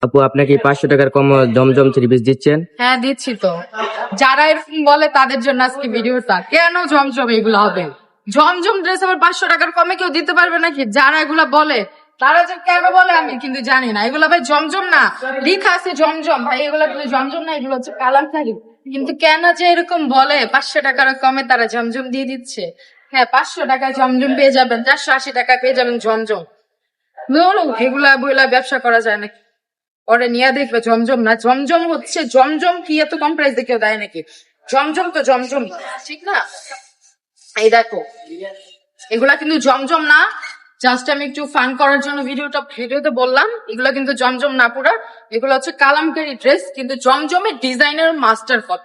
আপু আপনাকে 500 টাকার কম জমজম 3 পিস দিচ্ছেন? হ্যাঁ দিচ্ছি তো। যারা এরকম বলে তাদের জন্য আজকে ভিডিওটা। কেন জমজম এগুলো হবে? জমজম ড্রেস আবার 500 টাকার কমে কেউ দিতে পারবে নাকি? যারা এগুলা বলে তারা যে কেন বলে আমি কিন্তু জানি না। এগুলা ভাই জমজম না, লেখা আছে জমজম। ভাই এগুলা কিন্তু জমজম না, এগুলো হচ্ছে কালামকারী। কিন্তু কেন যে এরকম বলে 500 টাকার কমে তারা জমজম দিয়ে দিচ্ছে? হ্যাঁ, 500 টাকায় জমজম পেয়ে যাবেন, 480 টাকায় পেয়ে যাবেন জমজম। এগুলা বইলা ব্যবসা করা যায় নাকি? পরে নিয়ে দেখবে জমজম না, জমজম হচ্ছে জমজম। কি এত কম প্রাইসে কেউ দেয় নাকি? জমজম তো জমজম, ঠিক না? এই দেখো, এগুলা কিন্তু জমজম না। জাস্ট আমি একটু ফান করার জন্য ভিডিওতে বললাম, এগুলা কিন্তু জমজম না পুরা। এগুলো হচ্ছে কালামকারী ড্রেস, কিন্তু জমজমের ডিজাইনের মাস্টার কট।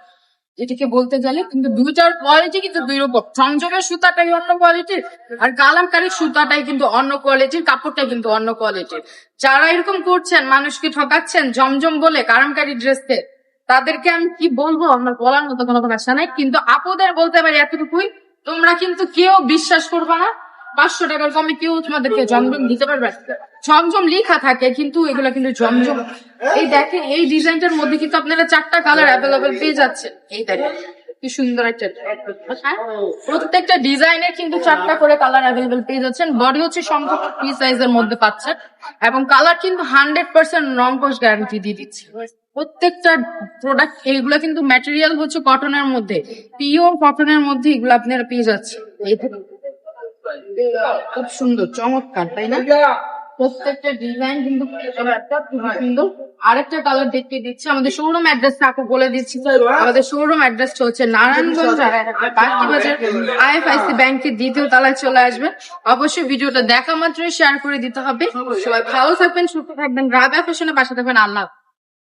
এটাকে বলতে গেলে কিন্তু দুইটার কোয়ালিটি কিন্তু দুই রকম। জমজমের সুতাটাই অন্য কোয়ালিটির, আর কালামকারী সুতাটাই কিন্তু অন্য কোয়ালিটির, কাপড়টা কিন্তু অন্য কোয়ালিটির। যারা এরকম করছেন, মানুষকে ঠকাচ্ছেন জমজম বলে কালামকারী ড্রেসকে, তাদেরকে আমি কি বলবো, আমার বলার মতো কোনো ভাষা নাই। কিন্তু আপুদের বলতে পারি এতটুকুই, তোমরা কিন্তু কেউ বিশ্বাস করবে না 500 টাকার কমে কেউ তোমাদেরকে জমজম দিতে পারবে। জমজম লেখা থাকে কিন্তু এগুলো কিন্তু জমজম। এই দেখেন, এই ডিজাইনটার মধ্যে কিন্তু আপনারা 4টা কালার অ্যাভেলেবেল পেয়ে যাচ্ছেন। এই দেখেন কি সুন্দর একটা, হ্যাঁ, প্রত্যেকটা ডিজাইনের কিন্তু 4টা করে কালার অ্যাভেলেবেল পেয়ে যাচ্ছেন। বডি হচ্ছে সম্পূর্ণ ফ্রি সাইজের মধ্যে পাচ্ছেন, এবং কালার কিন্তু 100% রং কস গ্যারান্টি দিয়ে দিচ্ছে। প্রত্যেকটা প্রোডাক্ট, এইগুলা কিন্তু ম্যাটেরিয়াল হচ্ছে কটনের মধ্যে, পিওর কটনের মধ্যে এগুলো আপনারা পেয়ে যাচ্ছেন। এই দেখুন, খুব সুন্দর, চমৎকার, তাই না? প্রত্যেকটা ডিজাইন কিন্তু খুব সুন্দর। আরেকটা কালার দেখতে দিচ্ছি। আমাদের শোরুম অ্যাড্রেস আপু বলে দিচ্ছি। আমাদের শোরুম অ্যাড্রেসটা হচ্ছে নারায়ণগঞ্জ বাজার IFIC ব্যাংকের 2য় তলায় চলে আসবেন। অবশ্যই ভিডিওটা দেখা মাত্রই শেয়ার করে দিতে হবে। সবাই ভালো থাকবেন, সুস্থ থাকবেন, রাবেয়া ফ্যাশনের পাশে থাকবেন। আল্লাহ।